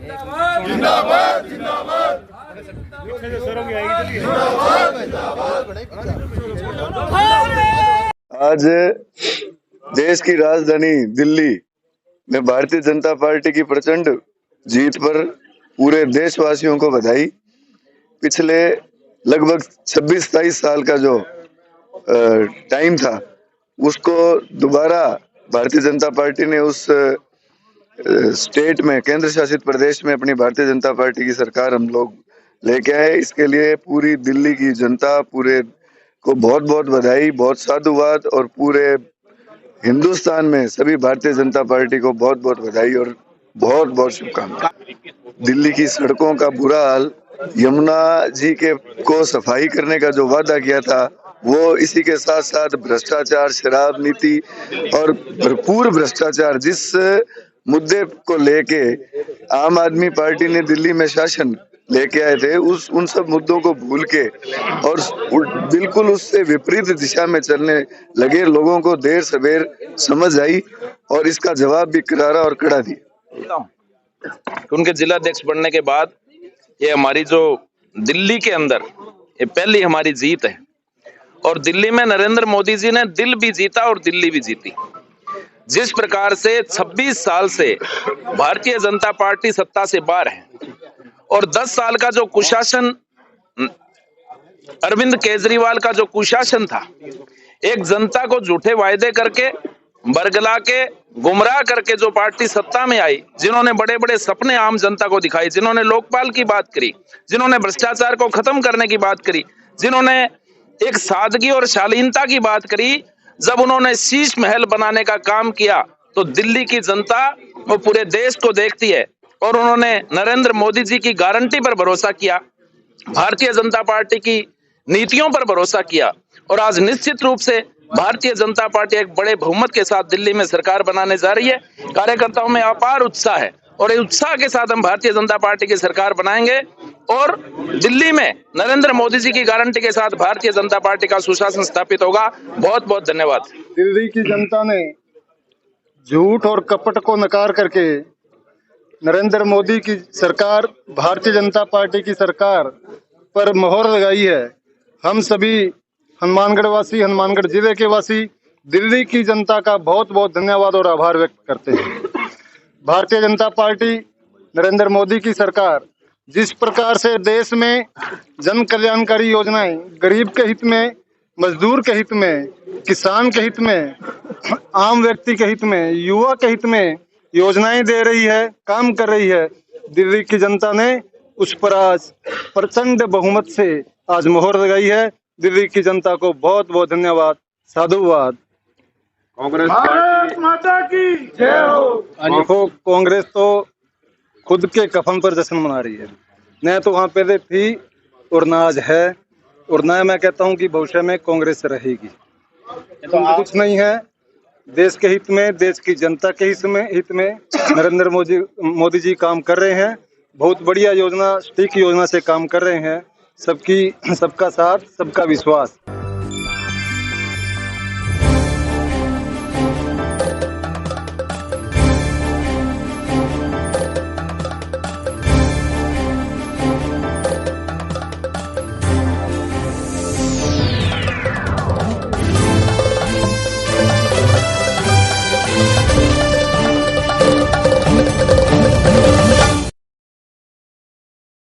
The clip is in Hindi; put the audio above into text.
जिंदाबाद जिंदाबाद। आज देश की राजधानी दिल्ली में भारतीय जनता पार्टी की प्रचंड जीत पर पूरे देशवासियों को बधाई। पिछले लगभग 26-27 साल का जो टाइम था उसको दोबारा भारतीय जनता पार्टी ने उस स्टेट में, केंद्र शासित प्रदेश में अपनी भारतीय जनता पार्टी की सरकार हम लोग लेके आए। इसके लिए पूरी दिल्ली की जनता पूरे को बहुत बहुत बधाई, बहुत साधुवाद, और पूरे हिंदुस्तान में सभी भारतीय जनता पार्टी को बहुत बहुत बधाई और बहुत बहुत शुभकामनाएं। दिल्ली की सड़कों का बुरा हाल, यमुना जी के को सफाई करने का जो वादा किया था वो, इसी के साथ साथ भ्रष्टाचार, शराब नीति और भरपूर भ्रष्टाचार, जिस मुद्दे को लेके आम आदमी पार्टी ने दिल्ली में शासन लेके आए थे, उन सब मुद्दों को भूल के और बिल्कुल उससे विपरीत दिशा में चलने लगे लोगों को देर सवेर समझ आई और इसका जवाब भी करारा और कड़ा दिया। उनके जिलाध्यक्ष बनने के बाद ये हमारी जो दिल्ली के अंदर ये पहली हमारी जीत है, और दिल्ली में नरेंद्र मोदी जी ने दिल भी जीता और दिल्ली भी जीती। जिस प्रकार से 26 साल से भारतीय जनता पार्टी सत्ता से बाहर है और 10 साल का जो कुशासन, अरविंद केजरीवाल का जो कुशासन था, एक जनता को झूठे वायदे करके, बरगला के, गुमराह करके जो पार्टी सत्ता में आई, जिन्होंने बड़े बड़े सपने आम जनता को दिखाई, जिन्होंने लोकपाल की बात करी, जिन्होंने भ्रष्टाचार को खत्म करने की बात करी, जिन्होंने एक सादगी और शालीनता की बात करी, जब उन्होंने शीश महल बनाने का काम किया तो दिल्ली की जनता वो पूरे देश को देखती है, और उन्होंने नरेंद्र मोदी जी की गारंटी पर भरोसा किया, भारतीय जनता पार्टी की नीतियों पर भरोसा किया, और आज निश्चित रूप से भारतीय जनता पार्टी एक बड़े बहुमत के साथ दिल्ली में सरकार बनाने जा रही है। कार्यकर्ताओं में अपार उत्साह है और इस उत्साह के साथ हम भारतीय जनता पार्टी की सरकार बनाएंगे और दिल्ली में नरेंद्र मोदी जी की गारंटी के साथ भारतीय जनता पार्टी का सुशासन स्थापित होगा। बहुत बहुत धन्यवाद। दिल्ली की जनता ने झूठ और कपट को नकार करके नरेंद्र मोदी की सरकार, भारतीय जनता पार्टी की सरकार पर मोहर लगाई है। हम सभी हनुमानगढ़ वासी, हनुमानगढ़ जिले के वासी दिल्ली की जनता का बहुत बहुत धन्यवाद और आभार व्यक्त करते हैं। भारतीय जनता पार्टी, नरेंद्र मोदी की सरकार जिस प्रकार से देश में जन कल्याणकारी योजनाएं, गरीब के हित में, मजदूर के हित में, किसान के हित में, आम व्यक्ति के हित में, युवा के हित में योजनाएं दे रही है, काम कर रही है, दिल्ली की जनता ने उस पर आज प्रचंड बहुमत से आज मोहर लगाई है। दिल्ली की जनता को बहुत बहुत धन्यवाद, साधुवाद। कांग्रेस भारत माता की जय हो। कांग्रेस तो खुद के कफन पर जश्न मना रही है, न तो वहाँ पहले थी और न आज है, और न मैं कहता हूँ कि भविष्य में कांग्रेस रहेगी। तो कुछ नहीं है, देश के हित में, देश की जनता के हित में नरेंद्र मोदी जी काम कर रहे हैं। बहुत बढ़िया योजना, सटीक योजना से काम कर रहे हैं। सबका साथ, सबका विश्वास।